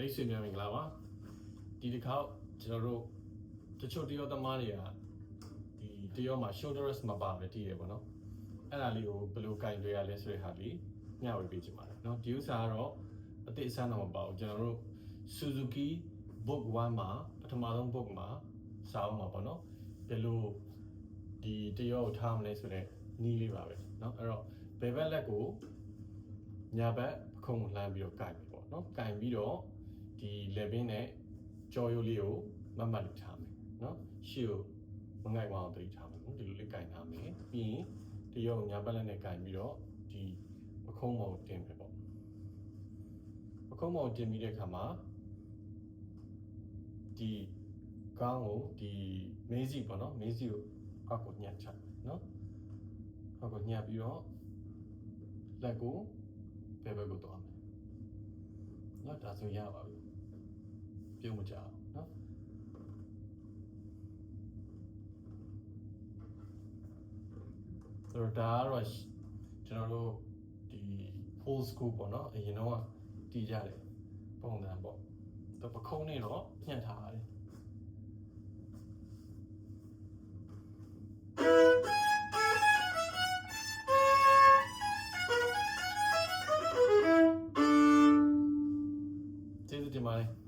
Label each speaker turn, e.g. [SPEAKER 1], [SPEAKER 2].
[SPEAKER 1] မိတ်ဆွေများမင်္ဂလာပါဒီတစ်ခါကျွန်တော်တို့တချို့တရောသမားတွေကဒီတရောမှာ shoulders မပါပဲတည်ရပေါ့နော်အဲ့ဒါလေးကိုဘယ်လိုကင်တွေရလဲဆိုတဲ့ဟာလေးမျှဝေပေးချင်ပါတယ်เนาะဒီဥစ္စာကတော့အတိအစတော့မပါဘူးကျွန်တော်တို့ Suzuki Book 1မှာပထမဆုံး book မှာစာအုပ်မှာပေါ့နော်ဘယ်လိုဒီတရောကိုထားမလဲဆိုတဲ့နီးလေးပါပဲเนาะအဲ့တော့ဘယ်ဘက်လက်ကိုညာဘက်ခုံလှမ်းပြီးတော့ကင်ပြီပေါ့နော်ကင်ပြီးတော့ဒီ level နဲ့ကြောရိုးလေးကိုမတ်မတ်လေးထားမယ်เนาะရှေ့ကိုမငိုက်ဝအောင်တတိထားမယ်ဒီလိုလေးကင်ထားမယ်ပြီးရင်တရောကိုညာဘက်လက်နဲ့ကင်ပြီးတော့ဒီပခုံးမော်ကိုတင်မယ်ပေါ့ပခုံးမော်ကိုတင်ပြီးတဲ့အခါမှာဒီကောင်းကိုဒီမေးစီပေါ့နော်မေးစီကိုအောက်ကိုညှပ်ချเนาะအောက်ကိုညှပ်ပြီးတော့လက်ကိုဘယ်ဘက်ကိုသွားမယ်เนาะဒါဆိုရပါပြီပြုံးမကြအောင်เนาะဆိုတော့ဒါကတော့ကျွန်တော်တို့ဒီ full school ပေါ့เนาะအရင်တော့တည်ကြတယ်ပုံစံပေါ့တော့ပခုံးနေတော့ညှပ်ထားရတယ်ကျေးဇူးတင်ပါတယ်